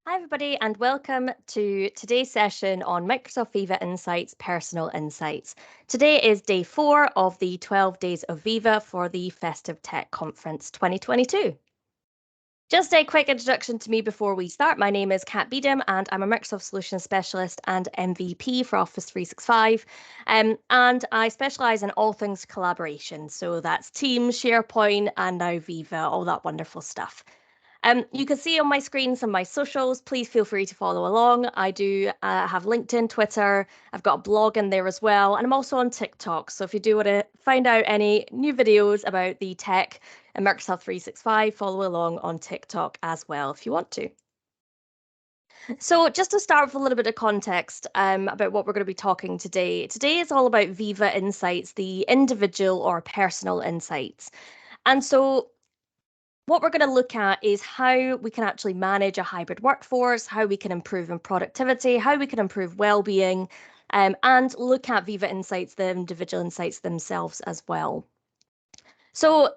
Hi, everybody, and welcome to today's session on Microsoft Viva Insights Personal Insights. Today is day 4 of the 12 Days of Viva for the Festive Tech Conference 2022. Just a quick introduction to me before we start. My name is Kat Beedim, and I'm a Microsoft Solutions Specialist and MVP for Office 365. And I specialize in all things collaboration. So that's Teams, SharePoint, and now Viva, all that wonderful stuff. You can see on my screen some of my socials. Please feel free to follow along. I do have LinkedIn, Twitter. I've got a blog in there as well. And I'm also on TikTok. So if you do want to find out any new videos about the tech and Microsoft 365, follow along on TikTok as well if you want to. So just to start with a little bit of context about what we're going to be talking today. Today is all about Viva Insights, the individual or personal insights. And so what we're going to look at is how we can actually manage a hybrid workforce, how we can improve in productivity, how we can improve well-being, and look at Viva Insights, the individual insights themselves as well. So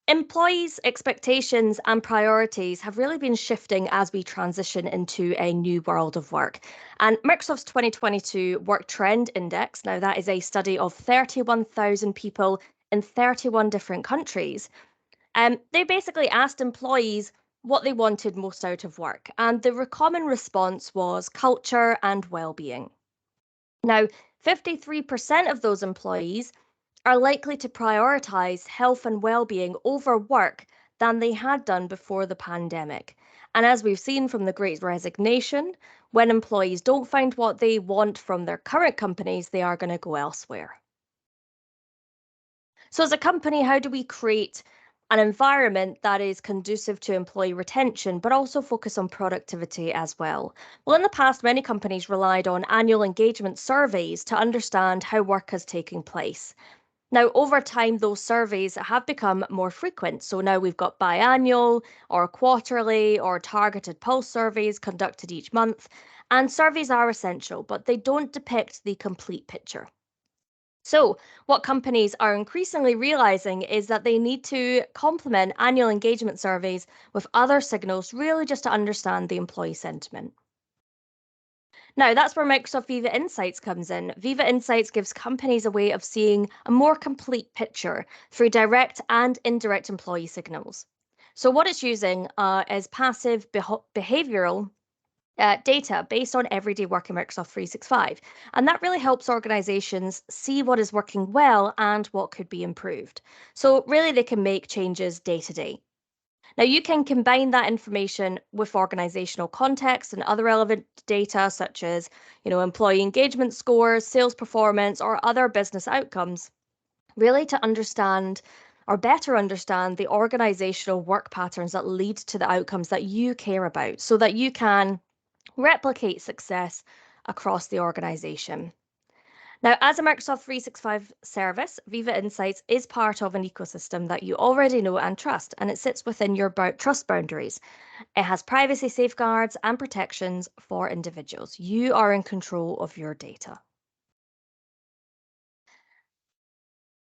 employees' expectations and priorities have really been shifting as we transition into a new world of work. And Microsoft's 2022 Work Trend Index, now that is a study of 31,000 people in 31 different countries. They basically asked employees what they wanted most out of work, and the common response was culture and well-being. Now, 53% of those employees are likely to prioritize health and well-being over work than they had done before the pandemic. And as we've seen from the Great Resignation, when employees don't find what they want from their current companies, they are going to go elsewhere. So as a company, how do we create an environment that is conducive to employee retention, but also focus on productivity as well? Well, in the past, many companies relied on annual engagement surveys to understand how work is taking place. Now, over time, those surveys have become more frequent. So now we've got biannual or quarterly or targeted pulse surveys conducted each month. And surveys are essential, but they don't depict the complete picture. So, what companies are increasingly realizing is that they need to complement annual engagement surveys with other signals, really just to understand the employee sentiment. Now, that's where Microsoft Viva Insights comes in. Viva Insights gives companies a way of seeing a more complete picture through direct and indirect employee signals. So, what it's using is passive behavioral data based on everyday work in Microsoft 365. And that really helps organizations see what is working well and what could be improved. So, really, they can make changes day to day. Now, you can combine that information with organizational context and other relevant data, such as employee engagement scores, sales performance, or other business outcomes, really to understand or better understand the organizational work patterns that lead to the outcomes that you care about so that you can replicate success across the organization. Now, as a Microsoft 365 service, Viva Insights is part of an ecosystem that you already know and trust, and it sits within your trust boundaries. It has privacy safeguards and protections for individuals. You are in control of your data.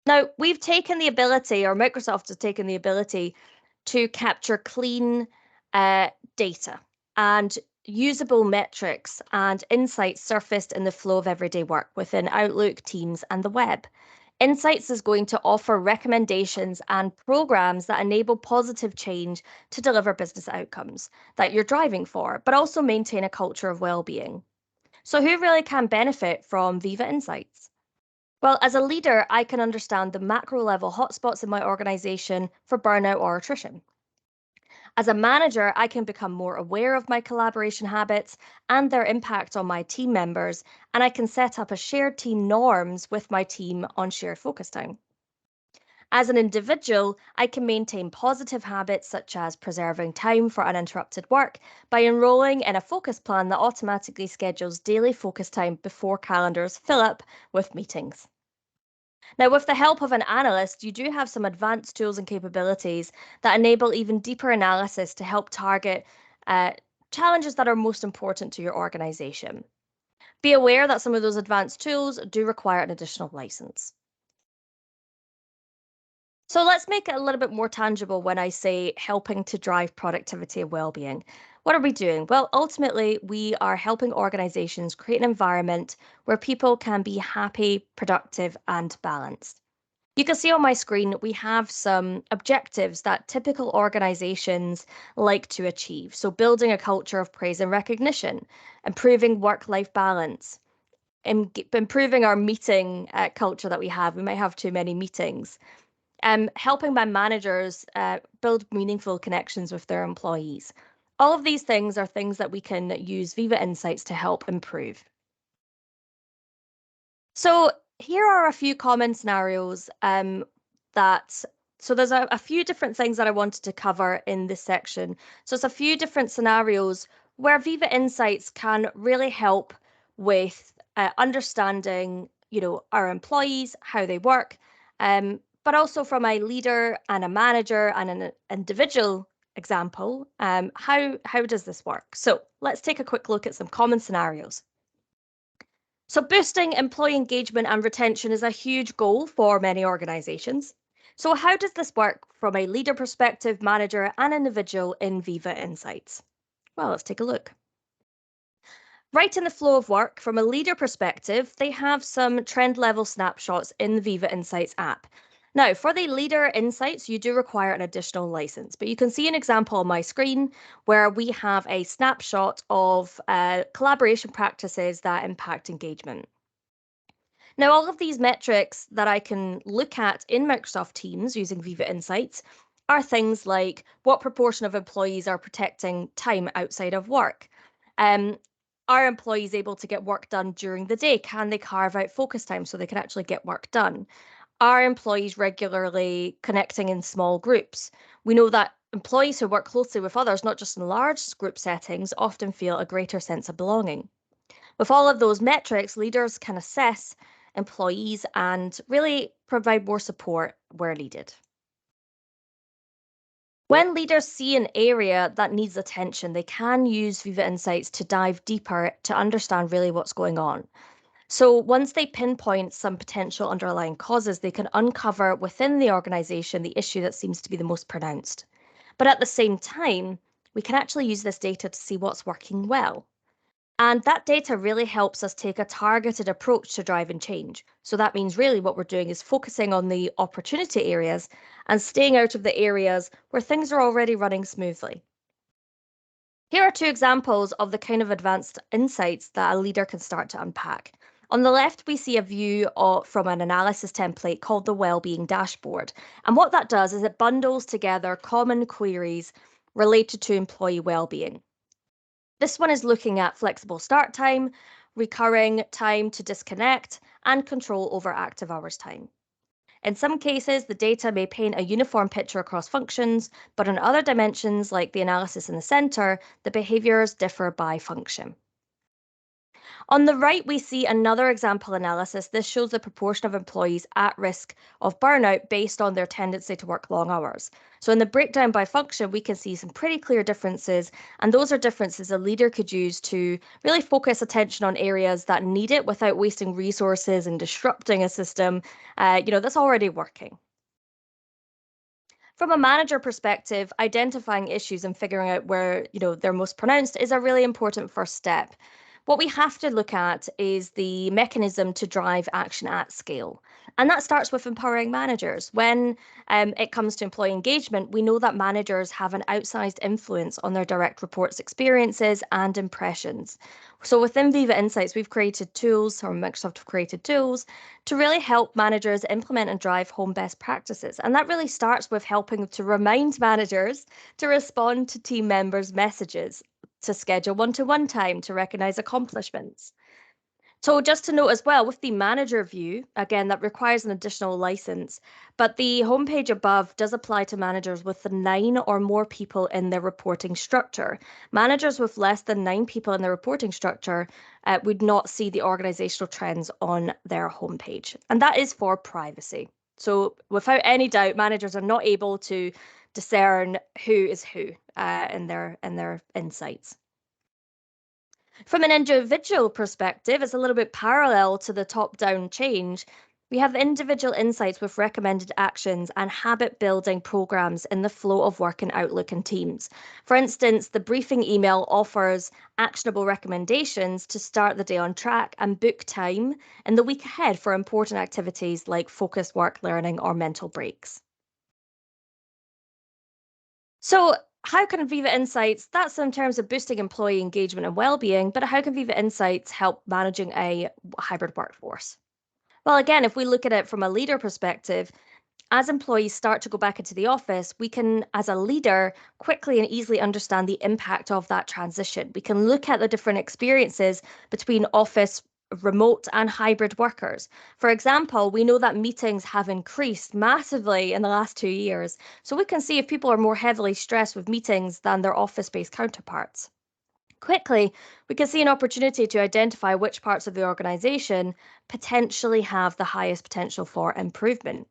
Now, we've taken the ability, or Microsoft has taken the ability to capture clean data and usable metrics and insights surfaced in the flow of everyday work within Outlook, Teams, and the web. Insights is going to offer recommendations and programs that enable positive change to deliver business outcomes that you're driving for, but also maintain a culture of well-being. So who really can benefit from Viva Insights? Well, as a leader, I can understand the macro level hotspots in my organization for burnout or attrition. As a manager, I can become more aware of my collaboration habits and their impact on my team members, and I can set up a shared team norms with my team on shared focus time. As an individual, I can maintain positive habits such as preserving time for uninterrupted work by enrolling in a focus plan that automatically schedules daily focus time before calendars fill up with meetings. Now, with the help of an analyst, you do have some advanced tools and capabilities that enable even deeper analysis to help target challenges that are most important to your organization. Be aware that some of those advanced tools do require an additional license. So let's make it a little bit more tangible when I say helping to drive productivity and well-being. What are we doing? Well, ultimately, we are helping organizations create an environment where people can be happy, productive, and balanced. You can see on my screen, we have some objectives that typical organizations like to achieve. So, building a culture of praise and recognition, improving work-life balance, improving our meeting culture that we have. We might have too many meetings. Helping my managers build meaningful connections with their employees. All of these things are things that we can use Viva Insights to help improve. So here are a few common scenarios so there's a few different things that I wanted to cover in this section. So it's a few different scenarios where Viva Insights can really help with understanding, our employees, how they work, but also from a leader and a manager and an individual example, how does this work? So let's take a quick look at some common scenarios. So boosting employee engagement and retention is a huge goal for many organizations. So how does this work from a leader perspective, manager, and individual in Viva Insights? Well, let's take a look. Right in the flow of work, from a leader perspective, they have some trend level snapshots in the Viva Insights app. Now, for the leader insights, you do require an additional license, but you can see an example on my screen where we have a snapshot of collaboration practices that impact engagement. Now, all of these metrics that I can look at in Microsoft Teams using Viva Insights are things like what proportion of employees are protecting time outside of work? Are employees able to get work done during the day? Can they carve out focus time so they can actually get work done? Are employees regularly connecting in small groups? We know that employees who work closely with others, not just in large group settings, often feel a greater sense of belonging. With all of those metrics, leaders can assess employees and really provide more support where needed. When leaders see an area that needs attention, they can use Viva Insights to dive deeper to understand really what's going on. So once they pinpoint some potential underlying causes, they can uncover within the organization the issue that seems to be the most pronounced. But at the same time, we can actually use this data to see what's working well. And that data really helps us take a targeted approach to driving change. So that means really what we're doing is focusing on the opportunity areas and staying out of the areas where things are already running smoothly. Here are two examples of the kind of advanced insights that a leader can start to unpack. On the left, we see a view from an analysis template called the Wellbeing Dashboard. And what that does is it bundles together common queries related to employee well-being. This one is looking at flexible start time, recurring time to disconnect, and control over active hours time. In some cases, the data may paint a uniform picture across functions, but in other dimensions, like the analysis in the center, the behaviors differ by function. On the right, we see another example analysis. This shows the proportion of employees at risk of burnout based on their tendency to work long hours. So in the breakdown by function, we can see some pretty clear differences, and those are differences a leader could use to really focus attention on areas that need it without wasting resources and disrupting a system, that's already working. From a manager perspective, identifying issues and figuring out where, they're most pronounced is a really important first step. What we have to look at is the mechanism to drive action at scale. And that starts with empowering managers. When it comes to employee engagement, we know that managers have an outsized influence on their direct reports' experiences and impressions. So within Viva Insights, we've created tools, or Microsoft have created tools, to really help managers implement and drive home best practices. And that really starts with helping to remind managers to respond to team members' messages, to schedule one-to-one time, to recognize accomplishments. So just to note as well, with the manager view, again, that requires an additional license, but the homepage above does apply to managers with 9 or more people in their reporting structure. Managers with less than 9 people in their reporting structure would not see the organizational trends on their homepage, and that is for privacy. So without any doubt, managers are not able to discern who is who in their insights. From an individual perspective, it's a little bit parallel to the top-down change. We have individual insights with recommended actions and habit building programs in the flow of work in Outlook and Teams. For instance, the briefing email offers actionable recommendations to start the day on track and book time in the week ahead for important activities like focused work, learning, or mental breaks. So, how can Viva Insights, that's in terms of boosting employee engagement and well-being, but how can Viva Insights help managing a hybrid workforce? Well, again, if we look at it from a leader perspective, as employees start to go back into the office, we can, as a leader, quickly and easily understand the impact of that transition. We can look at the different experiences between office, remote, and hybrid workers. For example, we know that meetings have increased massively in the last 2 years. So we can see if people are more heavily stressed with meetings than their office-based counterparts. Quickly, we can see an opportunity to identify which parts of the organization potentially have the highest potential for improvement.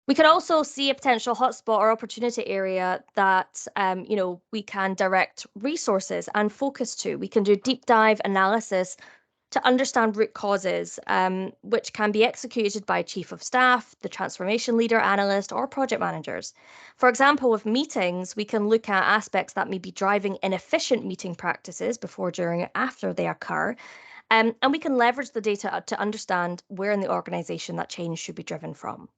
We can also see a potential hotspot or opportunity area that we can direct resources and focus to. We can do deep dive analysis to understand root causes, which can be executed by chief of staff, the transformation leader, analyst, or project managers. For example, with meetings, we can look at aspects that may be driving inefficient meeting practices before, during, and after they occur. And we can leverage the data to understand where in the organization that change should be driven from.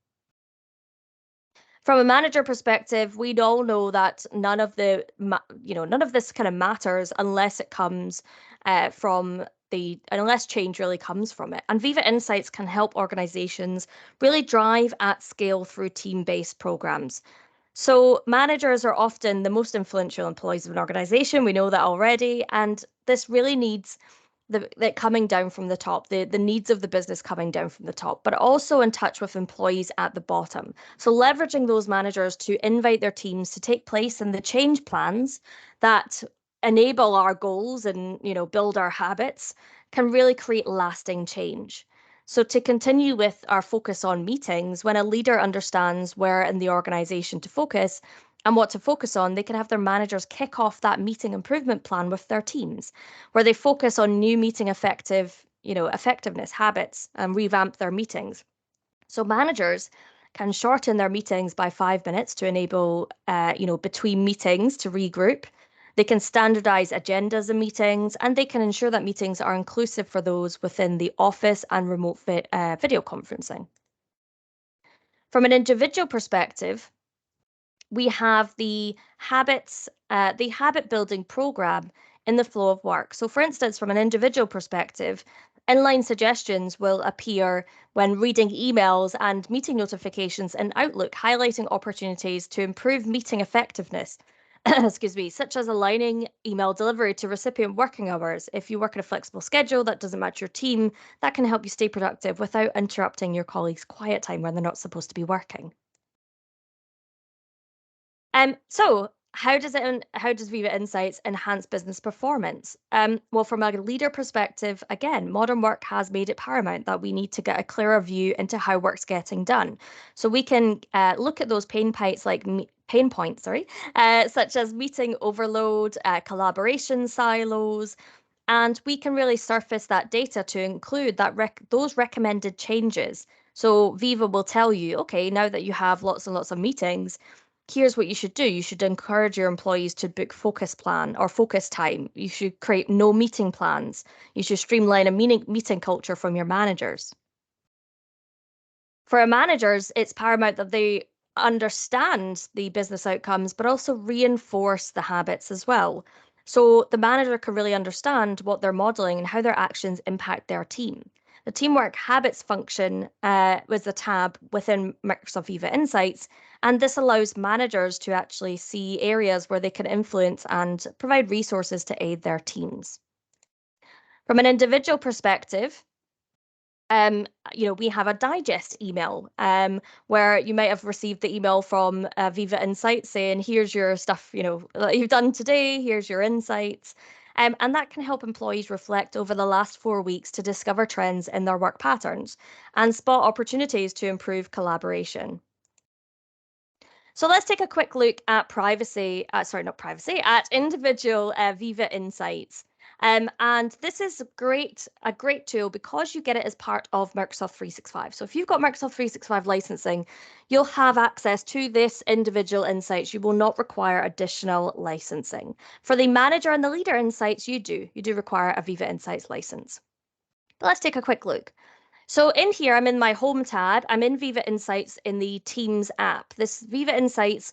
From a manager perspective, we all know that none of this kind of matters unless it comes unless change really comes from it. And Viva Insights can help organizations really drive at scale through team-based programs. So managers are often the most influential employees of an organization. We know that already, and this really needs the coming down from the top, the needs of the business coming down from the top, but also in touch with employees at the bottom. So leveraging those managers to invite their teams to take place in the change plans that enable our goals and build our habits can really create lasting change. So to continue with our focus on meetings, when a leader understands where in the organization to focus and what to focus on, they can have their managers kick off that meeting improvement plan with their teams, where they focus on new meeting effectiveness habits and revamp their meetings. So managers can shorten their meetings by 5 minutes to enable, between meetings to regroup. They can standardize agendas and meetings, and they can ensure that meetings are inclusive for those within the office and remote video conferencing. From an individual perspective, we have the habit building program in the flow of work. So for instance, from an individual perspective, inline suggestions will appear when reading emails and meeting notifications in Outlook, highlighting opportunities to improve meeting effectiveness. Excuse me, such as aligning email delivery to recipient working hours. If you work in a flexible schedule that doesn't match your team, that can help you stay productive without interrupting your colleagues' quiet time when they're not supposed to be working. So how does Viva Insights enhance business performance? Well, from a leader perspective, again, modern work has made it paramount that we need to get a clearer view into how work's getting done. So we can look at those pain points, sorry, such as meeting overload, collaboration silos, and we can really surface that data to include those recommended changes. So Viva will tell you, okay, now that you have lots and lots of meetings, here's what you should do. You should encourage your employees to book focus plan or focus time. You should create no meeting plans. You should streamline a meeting culture from your managers. For our managers, it's paramount that they understand the business outcomes, but also reinforce the habits as well. So the manager can really understand what they're modeling and how their actions impact their team. The teamwork habits function was a tab within Microsoft Viva Insights, and this allows managers to actually see areas where they can influence and provide resources to aid their teams. From an individual perspective, we have a digest email where you might have received the email from Viva Insights saying, here's your stuff, that you've done today, here's your insights. And that can help employees reflect over the last 4 weeks to discover trends in their work patterns and spot opportunities to improve collaboration. So let's take a quick look at at individual Viva Insights. And this is a great tool because you get it as part of Microsoft 365. So if you've got Microsoft 365 licensing, you'll have access to this individual insights. You will not require additional licensing. For the manager and the leader insights, you do. You do require a Viva Insights license. But let's take a quick look. So in here, I'm in my home tab. I'm in Viva Insights in the Teams app. This Viva Insights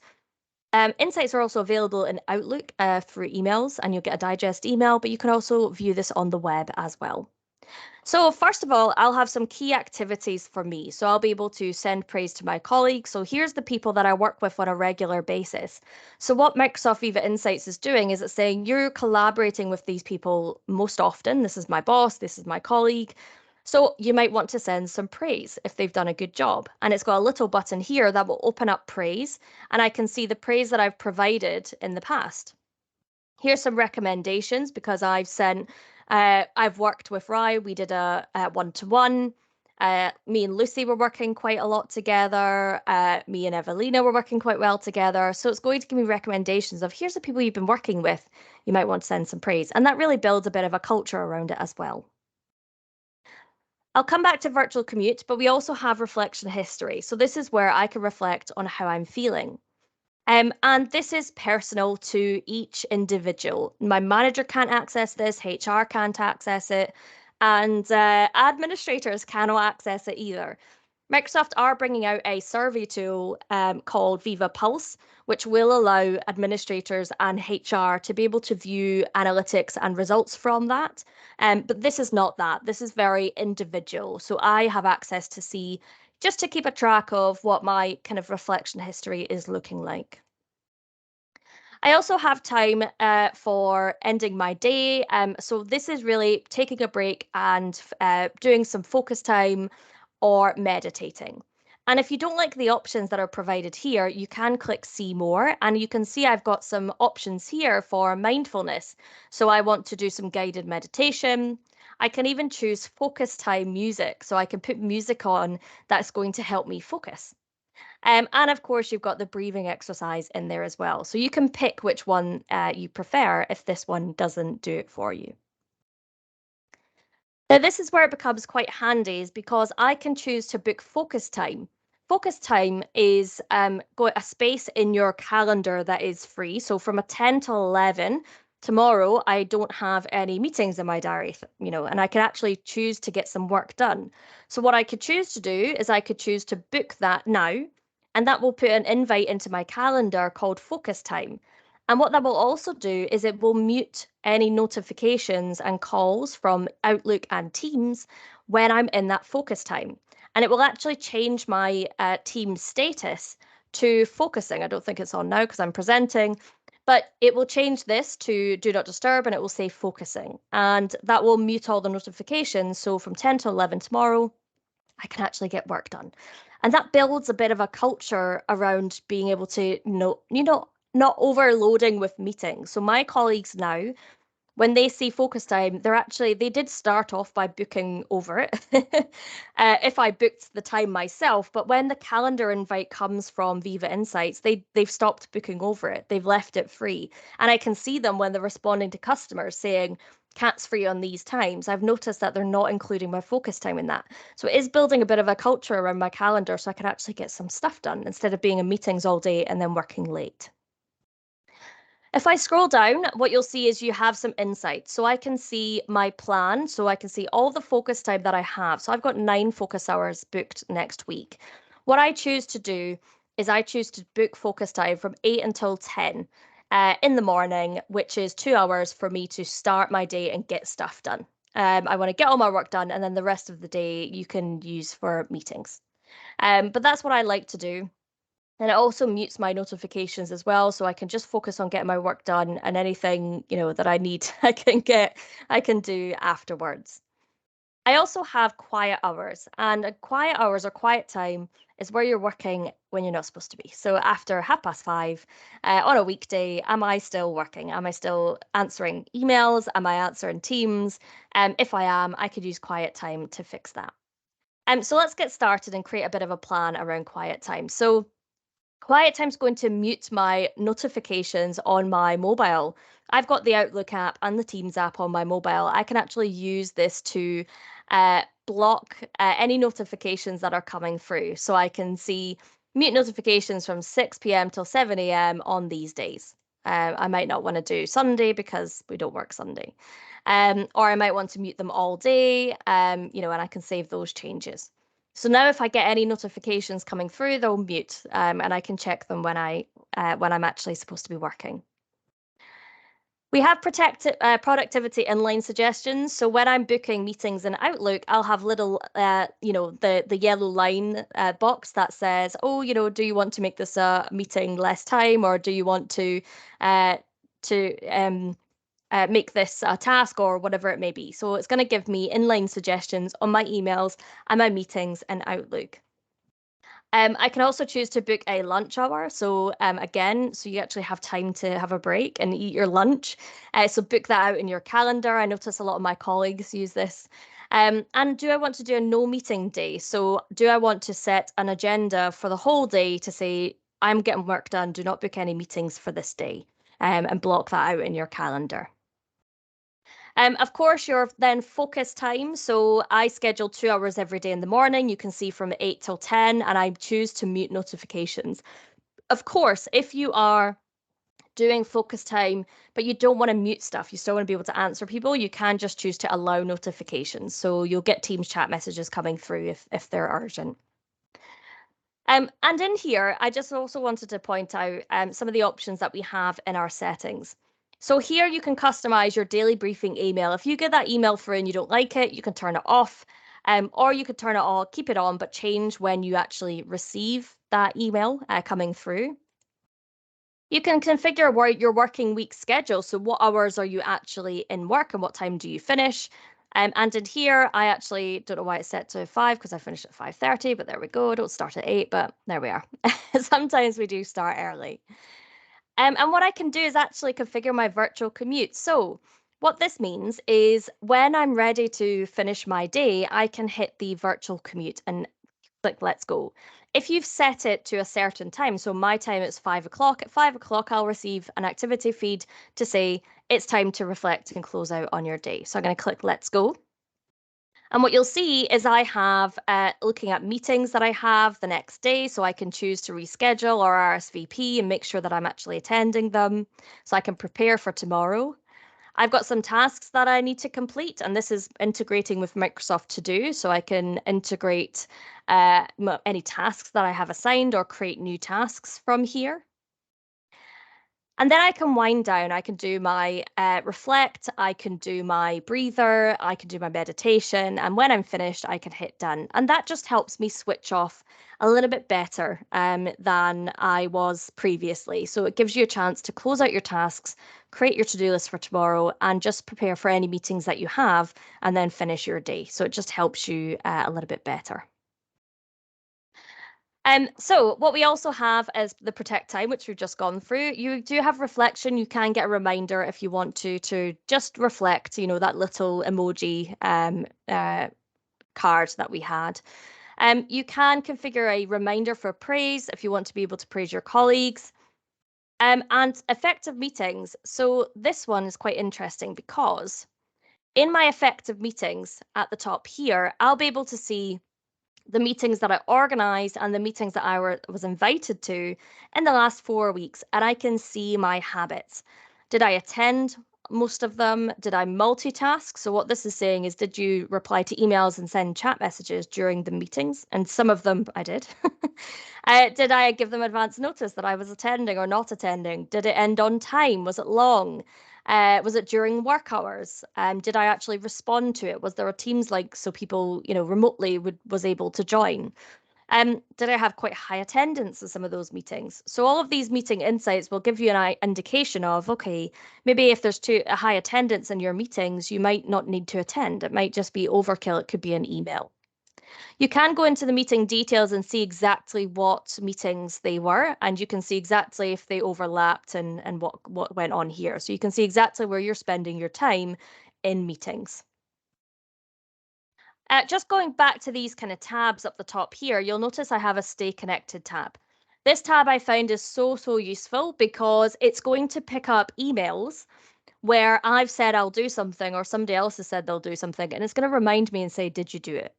insights are also available in Outlook through emails, and you'll get a digest email, but you can also view this on the web as well. So first of all, I'll have some key activities for me. So I'll be able to send praise to my colleagues. So here's the people that I work with on a regular basis. So what Microsoft Viva Insights is doing is it's saying you're collaborating with these people most often. This is my boss, this is my colleague. So you might want to send some praise if they've done a good job. And it's got a little button here that will open up praise, and I can see the praise that I've provided in the past. Here's some recommendations because I've worked with Rye. We did a one-to-one. Me and Lucy were working quite a lot together. Me and Evelina were working quite well together. So it's going to give me recommendations of here's the people you've been working with. You might want to send some praise. And that really builds a bit of a culture around it as well. I'll come back to virtual commute, but we also have reflection history. So this is where I can reflect on how I'm feeling. And this is personal to each individual. My manager can't access this, HR can't access it, and administrators cannot access it either. Microsoft are bringing out a survey tool called Viva Pulse, which will allow administrators and HR to be able to view analytics and results from that. But this is not that. This is very individual. So I have access to see just to keep a track of what my kind of reflection history is looking like. I also have time for ending my day. So this is really taking a break and doing some focus time or meditating. And if you don't like the options that are provided here, you can click see more, and you can see I've got some options here for mindfulness. So I want to do some guided meditation. I can even choose focus time music. So I can put music on that's going to help me focus. And of course, you've got the breathing exercise in there as well. So you can pick which one you prefer if this one doesn't do it for you. Now, this is where it becomes quite handy is because I can choose to book focus time. Focus time is a space in your calendar that is free. So from a 10 to 11 tomorrow, I don't have any meetings in my diary, and I can actually choose to get some work done. So what I could choose to do is I could choose to book that now, and that will put an invite into my calendar called focus time. And what that will also do is it will mute any notifications and calls from Outlook and Teams when I'm in that focus time. And it will actually change my team status to focusing. I don't think it's on now because I'm presenting, but it will change this to do not disturb, and it will say focusing. And that will mute all the notifications. So from 10 to 11 tomorrow, I can actually get work done. And that builds a bit of a culture around being able to, not overloading with meetings. So my colleagues now, when they see focus time, they did start off by booking over it if I booked the time myself. But when the calendar invite comes from Viva Insights, they've stopped booking over it. They've left it free. And I can see them when they're responding to customers saying, cat's free on these times. I've noticed that they're not including my focus time in that. So it is building a bit of a culture around my calendar so I can actually get some stuff done instead of being in meetings all day and then working late. If I scroll down, what you'll see is you have some insights. So I can see my plan. So I can see all the focus time that I have. So I've got 9 focus hours booked next week. What I choose to do is I choose to book focus time from 8 until 10 in the morning, which is 2 hours for me to start my day and get stuff done. I want to get all my work done, and then the rest of the day you can use for meetings. But that's what I like to do. And it also mutes my notifications as well, so I can just focus on getting my work done, and anything, that I need, I can do afterwards. I also have quiet hours, and quiet hours or quiet time is where you're working when you're not supposed to be. So after 5:30 on a weekday, am I still working? Am I still answering emails? Am I answering Teams? If I am, I could use quiet time to fix that. So let's get started and create a bit of a plan around quiet time. So Quiet time's going to mute my notifications on my mobile. I've got the Outlook app and the Teams app on my mobile. I can actually use this to block any notifications that are coming through. So I can see mute notifications from 6 p.m. till 7 a.m. on these days. I might not want to do Sunday because we don't work Sunday. Or I might want to mute them all day, and I can save those changes. So now if I get any notifications coming through, they'll mute, and I can check them when I'm actually supposed to be working. We have productivity inline suggestions. So when I'm booking meetings in Outlook, I'll have little, the yellow line box that says, oh, do you want to make this a meeting less time, or do you want to uh, make this a task, or whatever it may be. So it's going to give me inline suggestions on my emails and my meetings in Outlook. I can also choose to book a lunch hour. So again, so you actually have time to have a break and eat your lunch. So book that out in your calendar. I notice a lot of my colleagues use this. And do I want to do a no meeting day? So do I want to set an agenda for the whole day to say, I'm getting work done, do not book any meetings for this day, and block that out in your calendar. Of course, your then focus time. So I schedule 2 hours every day in the morning. You can see from 8 till 10, and I choose to mute notifications. Of course, if you are doing focus time, but you don't want to mute stuff, you still want to be able to answer people, you can just choose to allow notifications. So you'll get Teams chat messages coming through if they're urgent. And in here, I just also wanted to point out some of the options that we have in our settings. So here you can customize your daily briefing email. If you get that email through and you don't like it, you can turn it off, or you could turn it on, keep it on, but change when you actually receive that email coming through. You can configure your working week schedule. So what hours are you actually in work and what time do you finish? And in here, I actually don't know why it's set to 5 because I finished at 5:30, but there we go. I don't start at 8, but there we are. Sometimes we do start early. And what I can do is actually configure my virtual commute. So what this means is when I'm ready to finish my day, I can hit the virtual commute and click let's go. If you've set it to a certain time, so my time is 5 o'clock, at 5 o'clock, I'll receive an activity feed to say it's time to reflect and close out on your day. So I'm going to click let's go. And what you'll see is I have looking at meetings that I have the next day, so I can choose to reschedule or RSVP and make sure that I'm actually attending them, so I can prepare for tomorrow. I've got some tasks that I need to complete, and this is integrating with Microsoft To Do, so I can integrate any tasks that I have assigned or create new tasks from here. And then I can wind down. I can do my reflect, I can do my breather, I can do my meditation. And when I'm finished, I can hit done. And that just helps me switch off a little bit better than I was previously. So it gives you a chance to close out your tasks, create your to-do list for tomorrow, and just prepare for any meetings that you have, and then finish your day. So it just helps you a little bit better. So what we also have is the protect time, which we've just gone through. You do have reflection. You can get a reminder if you want to just reflect, that little emoji card that we had. You can configure a reminder for praise if you want to be able to praise your colleagues. And effective meetings. So this one is quite interesting because in my effective meetings at the top here, I'll be able to see the meetings that I organized and the meetings that I was invited to in the last 4 weeks, and I can see my habits. Did I attend most of them? Did I multitask? So what this is saying is, did you reply to emails and send chat messages during the meetings? And some of them I did. Did I give them advance notice that I was attending or not attending? Did it end on time? Was it long? Was it during work hours? Did I actually respond to it? Was there a Teams link so people, remotely was able to join? Did I have quite high attendance in some of those meetings? So all of these meeting insights will give you an indication of, okay, maybe if there's a high attendance in your meetings, you might not need to attend. It might just be overkill. It could be an email. You can go into the meeting details and see exactly what meetings they were, and you can see exactly if they overlapped and what went on here. So you can see exactly where you're spending your time in meetings. Just going back to these kind of tabs up the top here, you'll notice I have a Stay Connected tab. This tab I found is so useful because it's going to pick up emails where I've said I'll do something or somebody else has said they'll do something, and it's going to remind me and say, did you do it?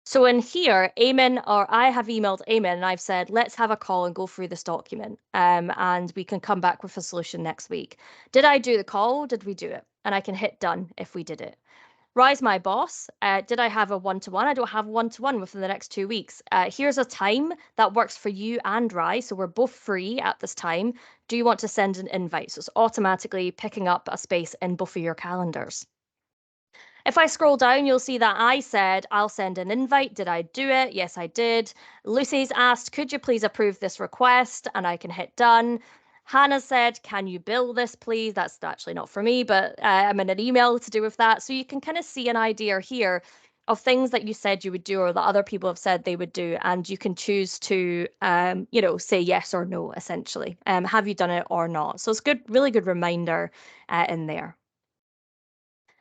So in here, Eamon, or I have emailed Eamon and I've said, let's have a call and go through this document, and we can come back with a solution next week. Did I do the call? Did we do it? And I can hit done if we did it. Rise, my boss. Did I have a one-to-one? I don't have one-to-one within the next 2 weeks. Here's a time that works for you and Rise, so we're both free at this time. Do you want to send an invite? So it's automatically picking up a space in both of your calendars. If I scroll down, you'll see that I said, I'll send an invite. Did I do it? Yes, I did. Lucy's asked, could you please approve this request? And I can hit done. Hannah said, can you bill this, please? That's actually not for me, but I'm in an email to do with that. So you can kind of see an idea here of things that you said you would do or that other people have said they would do. And you can choose to, say yes or no, essentially. Have you done it or not? So it's good, really good reminder in there.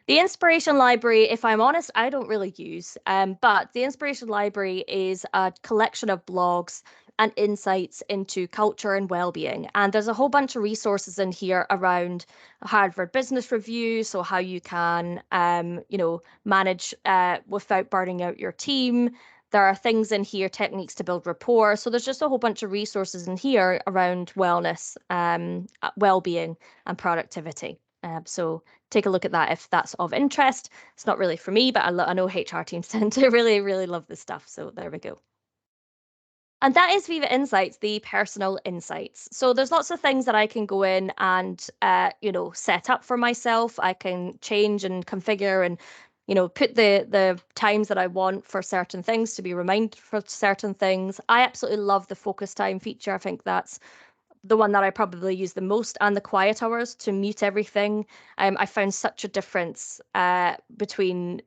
The inspiration library, if I'm honest, I don't really use, but the inspiration library is a collection of blogs and insights into culture and well-being. And there's a whole bunch of resources in here around Harvard Business Review, so how you can, manage without burning out your team. There are things in here, techniques to build rapport. So there's just a whole bunch of resources in here around wellness, well-being, and productivity. So take a look at that if that's of interest. It's not really for me, but I know HR teams tend to really love this stuff. So there we go. And that is Viva Insights, the personal insights. So there's lots of things that I can go in and set up for myself. I can change and configure and put the times that I want for certain things to be reminded for certain things. I absolutely love the focus time feature. I think that's the one that I probably use the most, and the quiet hours to mute everything. I found such a difference between,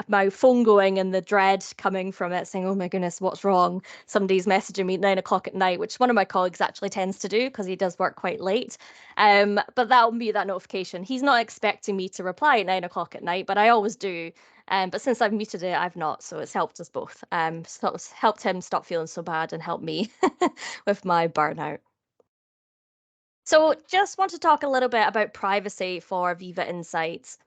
my phone going and the dread coming from it saying, oh my goodness, what's wrong? Somebody's messaging me at 9 o'clock at night, which one of my colleagues actually tends to do because he does work quite late. But that'll be that notification. He's not expecting me to reply at 9 o'clock at night, but I always do. But since I've muted it, I've not. So it's helped us both. So it's helped him stop feeling so bad and helped me with my burnout. So just want to talk a little bit about privacy for Viva Insights.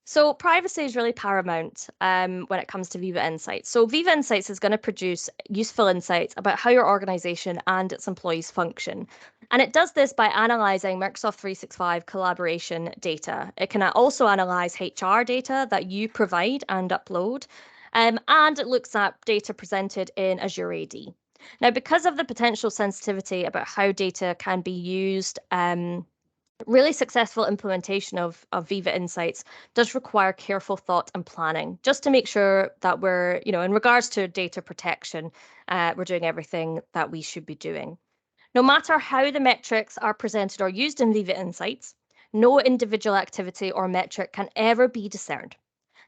So privacy is really paramount when it comes to Viva Insights. So Viva Insights is going to produce useful insights about how your organization and its employees function. And it does this by analyzing Microsoft 365 collaboration data. It can also analyze HR data that you provide and upload. And it looks at data presented in Azure AD. Now, because of the potential sensitivity about how data can be used, really successful implementation of Viva Insights does require careful thought and planning, just to make sure that we're, in regards to data protection, we're doing everything that we should be doing. No matter how the metrics are presented or used in Viva Insights, no individual activity or metric can ever be discerned.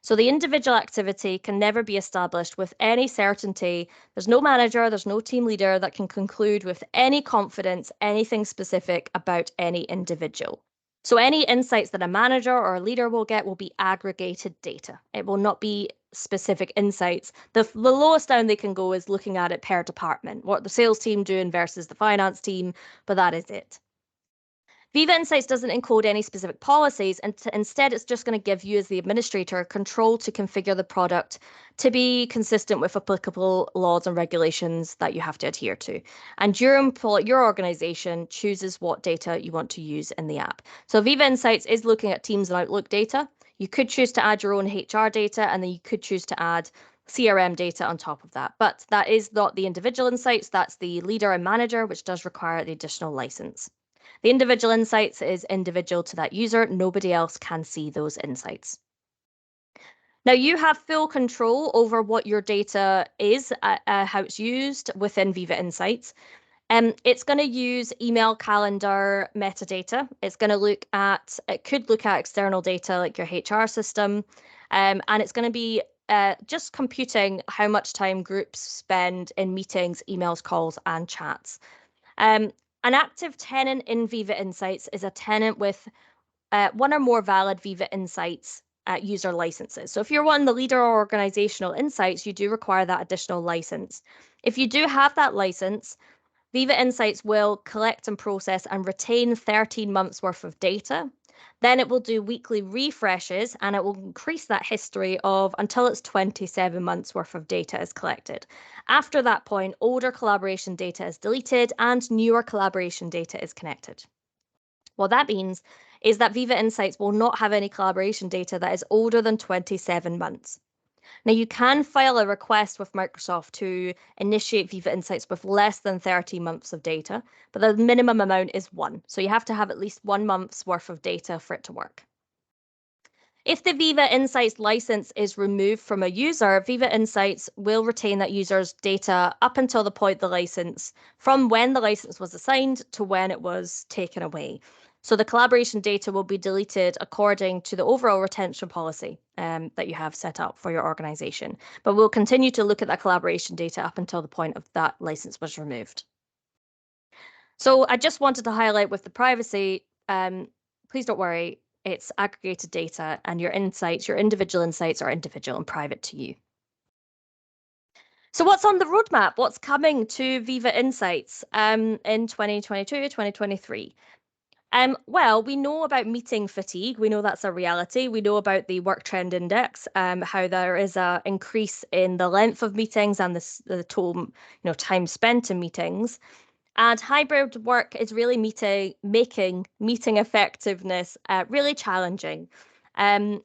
So the individual activity can never be established with any certainty. There's no manager, there's no team leader that can conclude with any confidence anything specific about any individual. So any insights that a manager or a leader will get will be aggregated data. It will not be specific insights. The lowest down they can go is looking at it per department, what the sales team doing versus the finance team, but that is it. Viva Insights doesn't encode any specific policies, and instead it's just going to give you as the administrator control to configure the product to be consistent with applicable laws and regulations that you have to adhere to. And your organization chooses what data you want to use in the app. So Viva Insights is looking at Teams and Outlook data. You could choose to add your own HR data, and then you could choose to add CRM data on top of that. But that is not the individual insights, that's the leader and manager, which does require the additional license. The individual insights is individual to that user. Nobody else can see those insights. Now you have full control over what your data is, how it's used within Viva Insights. It's going to use email, calendar, metadata. It could look at external data like your HR system. And it's going to be just computing how much time groups spend in meetings, emails, calls, and chats. An active tenant in Viva Insights is a tenant with one or more valid Viva Insights user licenses. So if you're wanting the leader or organizational insights, you do require that additional license. If you do have that license, Viva Insights will collect and process and retain 13 months worth of data. Then it will do weekly refreshes and it will increase that history of until it's 27 months worth of data is collected. After that point, older collaboration data is deleted and newer collaboration data is connected. What that means is that Viva Insights will not have any collaboration data that is older than 27 months. Now, you can file a request with Microsoft to initiate Viva Insights with less than 30 months of data, but the minimum amount is 1. So you have to have at least 1 month's worth of data for it to work. If the Viva Insights license is removed from a user, Viva Insights will retain that user's data up until the point the license, from when the license was assigned to when it was taken away. So the collaboration data will be deleted according to the overall retention policy that you have set up for your organization. But we'll continue to look at that collaboration data up until the point of that license was removed. So I just wanted to highlight with the privacy, please don't worry, it's aggregated data and your insights, your individual insights are individual and private to you. So what's on the roadmap? What's coming to Viva Insights in 2022, 2023? Well, we know about meeting fatigue. We know that's a reality. We know about the work trend index, how there is an increase in the length of meetings and the total, time spent in meetings. And hybrid work is really making meeting effectiveness really challenging. And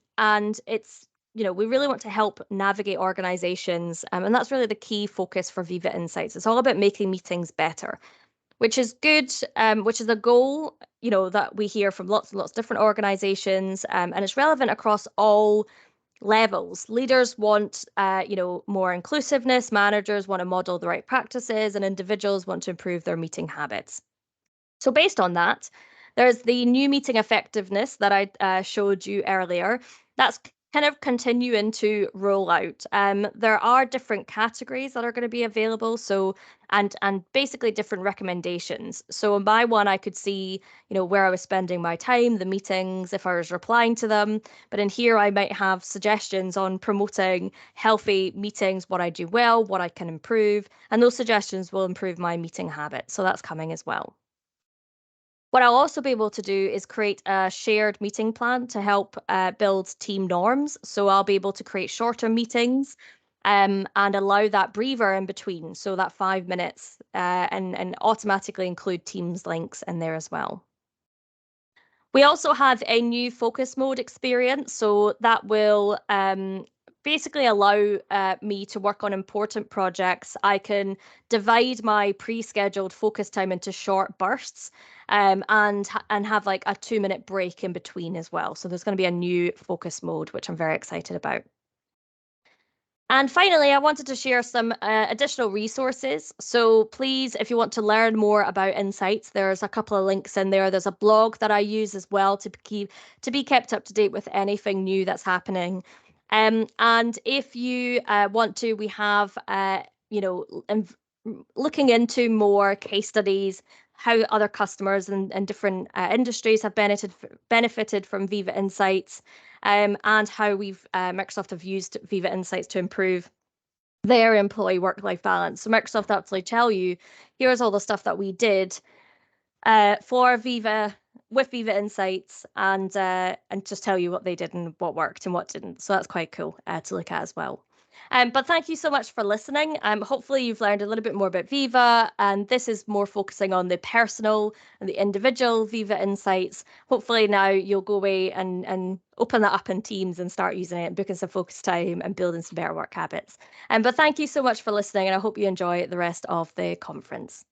it's, we really want to help navigate organizations. And that's really the key focus for Viva Insights. It's all about making meetings better, which is good, which is a goal, that we hear from lots and lots of different organizations. And it's relevant across all levels. Leaders want, more inclusiveness. Managers want to model the right practices, and individuals want to improve their meeting habits. So based on that, there's the new meeting effectiveness that I showed you earlier. That's kind of continuing to roll out. There are different categories that are going to be available. So and basically different recommendations. So in my one, I could see, where I was spending my time, the meetings, if I was replying to them. But in here, I might have suggestions on promoting healthy meetings, what I do well, what I can improve, and those suggestions will improve my meeting habits. So that's coming as well. What I'll also be able to do is create a shared meeting plan to help build team norms. So I'll be able to create shorter meetings and allow that breather in between. So that 5 minutes and automatically include Teams links in there as well. We also have a new focus mode experience. So that will basically allow me to work on important projects. I can divide my pre-scheduled focus time into short bursts and have like a 2-minute break in between as well. So there's going to be a new focus mode, which I'm very excited about. And finally, I wanted to share some additional resources. So please, if you want to learn more about Insights, there's a couple of links in there. There's a blog that I use as well to be kept up to date with anything new that's happening. And if you want to, we have, looking into more case studies, how other customers and different industries have benefited from Viva Insights, and how Microsoft have used Viva Insights to improve their employee work-life balance. So Microsoft actually tell you, here's all the stuff that we did for Viva with Viva Insights, and just tell you what they did and what worked and what didn't. So that's quite cool to look at as well. But thank you so much for listening. Hopefully you've learned a little bit more about Viva, and this is more focusing on the personal and the individual Viva Insights. Hopefully now you'll go away and open that up in Teams and start using it and booking some focus time and building some better work habits. But thank you so much for listening, and I hope you enjoy the rest of the conference.